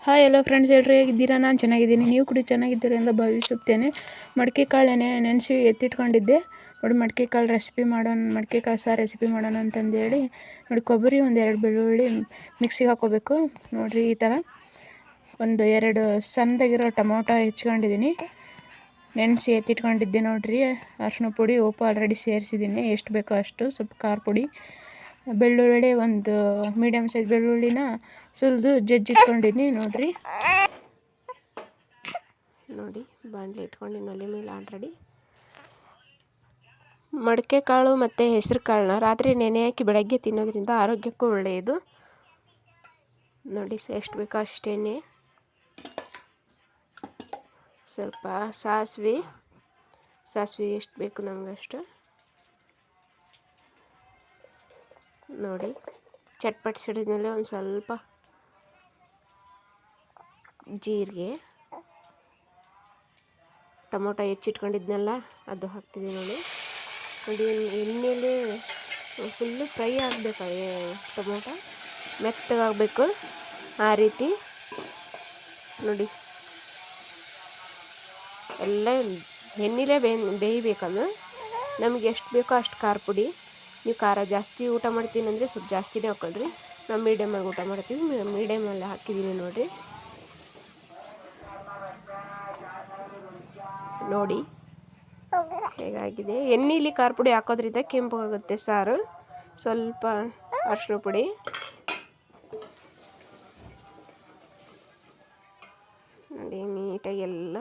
Hi ಎಲ್ಲೋ friends, ಎಲ್ಲರೂ ಹೇಗಿದ್ದೀರಾ? ನಾನು ಚೆನ್ನಾಗಿದ್ದೀನಿ, ನೀವು ಕೂಡ ಚೆನ್ನಾಗಿದ್ದೀರಿ ಎಂದು ಭಾವಿಸುತ್ತೇನೆ. ಮಡಿಕೆ ಕಾಳು ನೆನೆಸಿ ಎತ್ತಿಟ್ಕೊಂಡಿದ್ದೆ ನೋಡಿ. ಮಡಿಕೆ ಕಾಳು ರೆಸಿಪಿ ಮಾಡೋಣ, ಮಡಿಕೆ ಕಾಳು ಸಾರು ರೆಸಿಪಿ ಮಾಡೋಣ ಅಂತಂದೇಳಿ ನೋಡಿ. ಕೊಬ್ಬರಿ ಒಂದೆರಡು ಬೆಳ್ಳುಳ್ಳಿ ಮಿಕ್ಸಿಗೆ ಹಾಕ್ಕೋಬೇಕು ನೋಡಿರಿ. ಈ ಥರ ಒಂದು 2 ಸಣ್ಣದಾಗಿರೋ ಟೊಮೊಟೊ ಹೆಚ್ಕೊಂಡಿದ್ದೀನಿ, ನೆನೆಸಿ ಎತ್ತಿಟ್ಕೊಂಡಿದ್ದೆ ನೋಡಿರಿ. ಅರಿಶಿನ ಪುಡಿ, ಉಪ್ಪು ಆಲ್ರೆಡಿ ಸೇರಿಸಿದ್ದೀನಿ, ಎಷ್ಟು ಬೇಕೋ ಅಷ್ಟು. ಸ್ವಲ್ಪ ಖಾರ ಪುಡಿ, ಬೆಳ್ಳುಳ್ಳಿ ಒಂದು ಮೀಡಿಯಮ್ ಸೈಜ್ ಬೆಳ್ಳುಳ್ಳಿನ ಸುಲಿದು ಜಜ್ಜಿಟ್ಕೊಂಡಿನಿ ನೋಡಿರಿ. ನೋಡಿ, ಬಾಣಲೆ ಇಟ್ಕೊಂಡಿನಿ ಒಲೆ ಮೇಲೆ ಆಲ್ರೆಡಿ. ಮಡಿಕೆ ಕಾಳು ಮತ್ತು ಹೆಸರು ಕಾಳನ್ನ ರಾತ್ರಿ ನೆನೆ ಹಾಕಿ ಬೆಳಗ್ಗೆ ತಿನ್ನೋದ್ರಿಂದ ಆರೋಗ್ಯಕ್ಕೂ ಒಳ್ಳೆಯದು ನೋಡಿ. ಎಷ್ಟು ಬೇಕೋ ಅಷ್ಟೇ. ಸ್ವಲ್ಪ ಸಾಸಿವೆ ಎಷ್ಟು ಬೇಕು ನಮಗಷ್ಟು ನೋಡಿ. ಚಟ್ಪಟ್ ಸಿಡಿದ್ಮೇಲೆ ಒಂದು ಸ್ವಲ್ಪ ಜೀರಿಗೆ, ಟೊಮೊಟೊ ಹೆಚ್ಚಿಟ್ಕೊಂಡಿದ್ನೆಲ್ಲ ಅದು ಹಾಕ್ತಿದ್ದೀನಿ ನೋಡಿ. ಎಣ್ಣೆಯಲ್ಲಿ ಫುಲ್ಲು ಫ್ರೈ ಆಗಬೇಕು, ಟೊಮೊಟೊ ಮೆತ್ತಗಾಗಬೇಕು ಆ ರೀತಿ ನೋಡಿ. ಎಲ್ಲ ಎಣ್ಣೆಲೇ ಬೇಯಬೇಕಂದ್ರೆ ನಮಗೆ ಎಷ್ಟು ಬೇಕೋ ಅಷ್ಟು ಖಾರ ಪುಡಿ. ನೀವು ಖಾರ ಜಾಸ್ತಿ ಊಟ ಮಾಡ್ತೀನಿ ಅಂದರೆ ಸ್ವಲ್ಪ ಜಾಸ್ತಿನೇ ಹಾಕ್ಕೊಳ್ರಿ. ನಾವು ಮೀಡಿಯಮಾಗಿ ಊಟ ಮಾಡ್ತೀವಿ, ಮೀಡಿಯಮಲ್ಲಿ ಹಾಕಿದ್ದೀನಿ ನೋಡಿರಿ. ನೋಡಿ ಹೇಗಾಗಿದೆ. ಎಣ್ಣೆಲಿ ಖಾರ ಪುಡಿ ಹಾಕೋದ್ರಿಂದ ಕೆಂಪಗಾಗುತ್ತೆ ಸಾರು. ಸ್ವಲ್ಪ ಅರಿಶಿನ ಪುಡಿ, ನೋಡಿ ನೀಟಾಗಿ ಎಲ್ಲ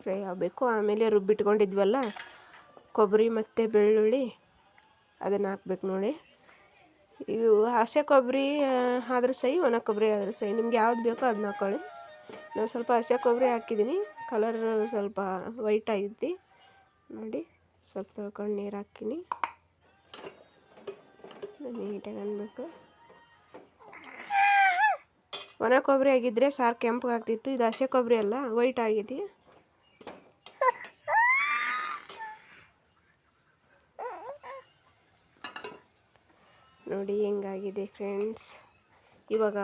ಫ್ರೈ ಆಗಬೇಕು. ಆಮೇಲೆ ರುಬ್ಬಿಟ್ಕೊಂಡಿದ್ವಲ್ಲ ಕೊಬ್ಬರಿ ಮತ್ತು ಬೆಳ್ಳುಳ್ಳಿ, ಅದನ್ನು ಹಾಕ್ಬೇಕು ನೋಡಿ. ಇವು ಹಸಿ ಕೊಬ್ಬರಿ ಆದ್ರೆ ಸೈ, ಒಣ ಕೊಬ್ಬರಿ ಆದ್ರೆ ಸೈ, ನಿಮ್ಗೆ ಯಾವ್ದು ಬೇಕೋ ಅದನ್ನ ಹಾಕ್ಕೊಳ್ಳಿ. ನಾನು ಸ್ವಲ್ಪ ಹಸಿ ಕೊಬ್ಬರಿ ಹಾಕಿದ್ದೀನಿ, ಕಲರ್ ಸ್ವಲ್ಪ ವೈಟ್ ಆಗಿತ್ತು ನೋಡಿ. ಸ್ವಲ್ಪ ತೊಳ್ಕೊಂಡು ನೀರು ಹಾಕಿನಿ, ನೀಟಾಗಿ ಅನ್ಬೇಕು. ಒಣ ಕೊಬ್ಬರಿ ಆಗಿದ್ದರೆ ಸಾರು ಕೆಂಪಗಾಗ್ತಿತ್ತು, ಇದು ಹಸಿ ಕೊಬ್ಬರಿ ಅಲ್ಲ, ವೈಟ್ ಆಗಿದೆ. ನೋಡಿ ಹೆಂಗಾಗಿದೆ ಫ್ರೆಂಡ್ಸ್. ಇವಾಗ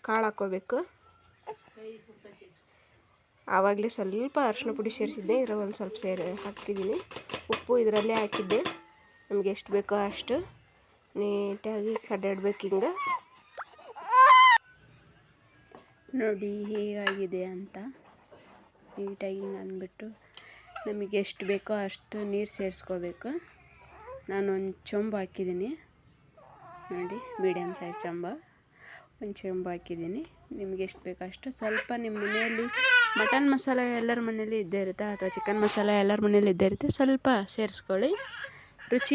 ಕಾಳು ಹಾಕ್ಕೋಬೇಕು. ಆವಾಗಲೇ ಸ್ವಲ್ಪ ಅರಿಶಿನ ಪುಡಿ ಸೇರಿಸಿದ್ದೆ, ಇದರ ಒಂದು ಸ್ವಲ್ಪ ಹಾಕ್ತಿದ್ದೀನಿ. ಉಪ್ಪು ಇದರಲ್ಲೇ ಹಾಕಿದ್ದೆ, ನಮಗೆ ಎಷ್ಟು ಬೇಕೋ ಅಷ್ಟು. ನೀಟಾಗಿ ಕಡ್ಡಾಡ್ಬೇಕು ಹಿಂಗೆ ನೋಡಿ ಹೇಗಾಗಿದೆ ಅಂತ. ನೀಟಾಗಿ ಹಿಂಗೆ ಅಂದ್ಬಿಟ್ಟು ನಮಗೆ ಎಷ್ಟು ಬೇಕೋ ಅಷ್ಟು ನೀರು ಸೇರಿಸ್ಕೋಬೇಕು. ನಾನೊಂದು ಚೊಂಬು ಹಾಕಿದ್ದೀನಿ ನೋಡಿ, ಮೀಡಿಯಮ್ ಸೈಜ್ ಚೊಂಬ, ಒಂದು ಚೊಂಬು ಹಾಕಿದ್ದೀನಿ. ನಿಮ್ಗೆ ಎಷ್ಟು ಬೇಕೋ ಅಷ್ಟು. ಸ್ವಲ್ಪ ನಿಮ್ಮ ಮನೆಯಲ್ಲಿ ಮಟನ್ ಮಸಾಲ ಎಲ್ಲರ ಮನೇಲಿ ಇದ್ದೇ ಇರುತ್ತೆ, ಅಥವಾ ಚಿಕನ್ ಮಸಾಲ ಎಲ್ಲರ ಮನೇಲಿ ಇದ್ದೇ ಇರುತ್ತೆ, ಸ್ವಲ್ಪ ಸೇರಿಸ್ಕೊಳ್ಳಿ. ರುಚಿ